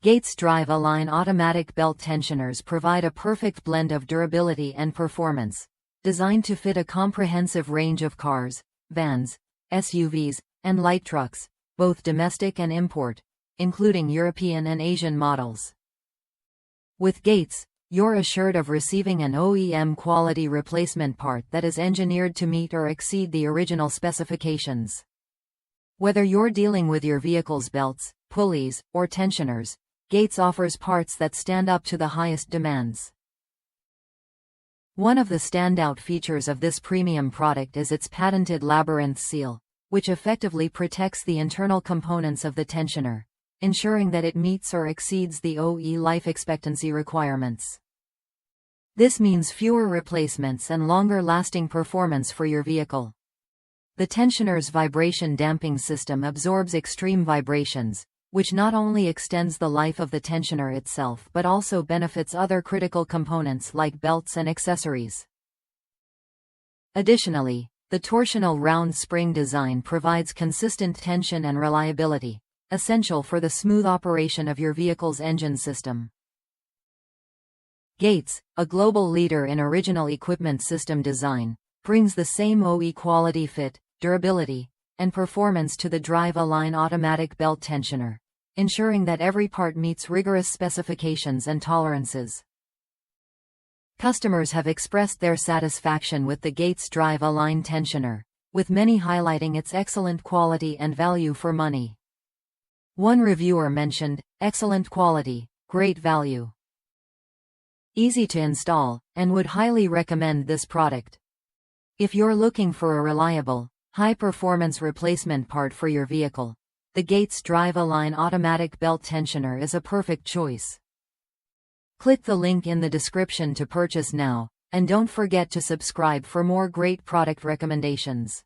Gates DriveAlign Automatic Belt Tensioners provide a perfect blend of durability and performance, designed to fit a comprehensive range of cars, vans, SUVs, and light trucks, both domestic and import, including European and Asian models. With Gates, you're assured of receiving an OEM-quality replacement part that is engineered to meet or exceed the original specifications. Whether you're dealing with your vehicle's belts, pulleys, or tensioners, Gates offers parts that stand up to the highest demands. One of the standout features of this premium product is its patented labyrinth seal, which effectively protects the internal components of the tensioner, ensuring that it meets or exceeds the OE life expectancy requirements. This means fewer replacements and longer-lasting performance for your vehicle. The tensioner's vibration damping system absorbs extreme vibrations, which not only extends the life of the tensioner itself but also benefits other critical components like belts and accessories. Additionally, the torsional round spring design provides consistent tension and reliability, essential for the smooth operation of your vehicle's engine system. Gates, a global leader in original equipment system design, brings the same OE quality fit, durability, and performance to the DriveAlign Automatic Belt Tensioner, ensuring that every part meets rigorous specifications and tolerances. Customers have expressed their satisfaction with the Gates DriveAlign Tensioner, with many highlighting its excellent quality and value for money. One reviewer mentioned, "Excellent quality, great value. Easy to install, and would highly recommend this product." If you're looking for a reliable, high-performance replacement part for your vehicle, the Gates DriveAlign Automatic Belt Tensioner is a perfect choice. Click the link in the description to purchase now, and don't forget to subscribe for more great product recommendations.